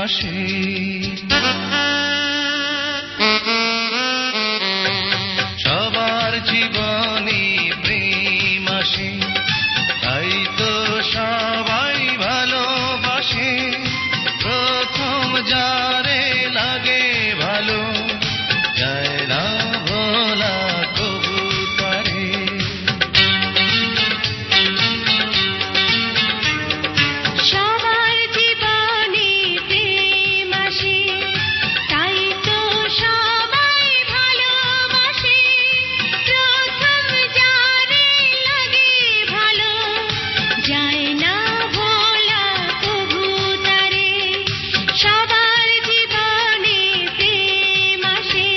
আসে। সবার জীবনে প্রেম আসে, তাই তো সবাই ভালোবাসে। প্রথম যারে লাগে ভালো, যায় না ভোলা কবু তারে। সবার জীবনে প্রেম আসে, তাই তো সবাই ভালোবাসে। প্রথম যারে লাগে ভালো, যায় না ভোলা কবু তারে। সবার জীবনে প্রেম আসে।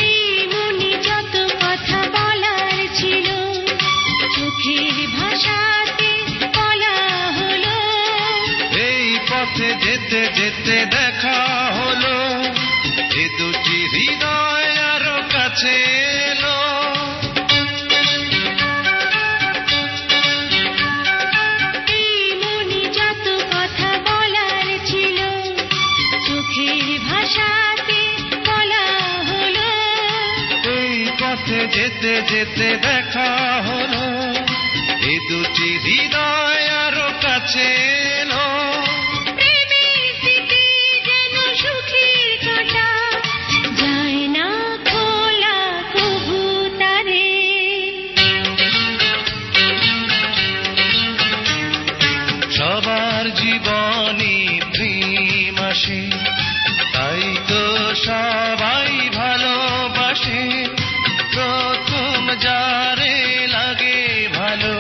এই মনে যত কথা বলার ছিল, চোখের ভাষাতে বলা হলো। এই পথে যেতে যেতে দেখা হলো, এ দুটি হৃদয় আরো কাছে এলো। এই মনে যত কথা বলার ছিল, চোখের ভাষাতে বলা হলো। এই পথে যেতে যেতে দেখা হলো, এ দুটি হৃদয় আরো কাছে এলো। প্রেমের স্মৃতি যেন সুখের কাঁটা, যায় না খোলা কবু তারে। সবার জীবনে প্রেম আসে, তাই তো সবাই ভালোবাসে। প্রথম যারে লাগে ভালো,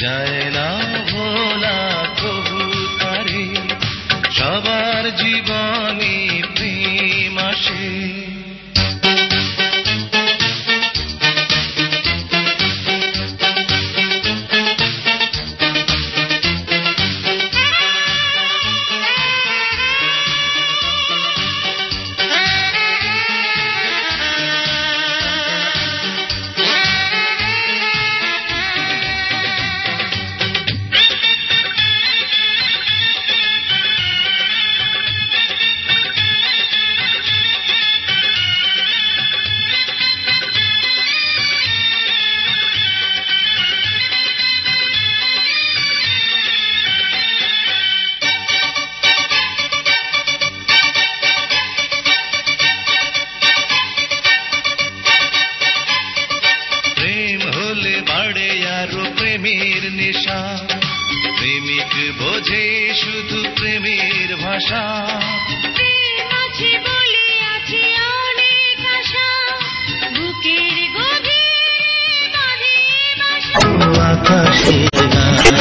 যায় না ভোলা কবু তারে। সবার জীবনে প্রেম আসে। প্রেম হলে বাড়ে আরো প্রেমের নেশা, প্রেমিক বোঝে শুধু প্রেমের ভাষা। প্রেম আছে বলে আছে অনেক আশা, বুকের গভীরে বাঁধে বাসা। আকাশের গান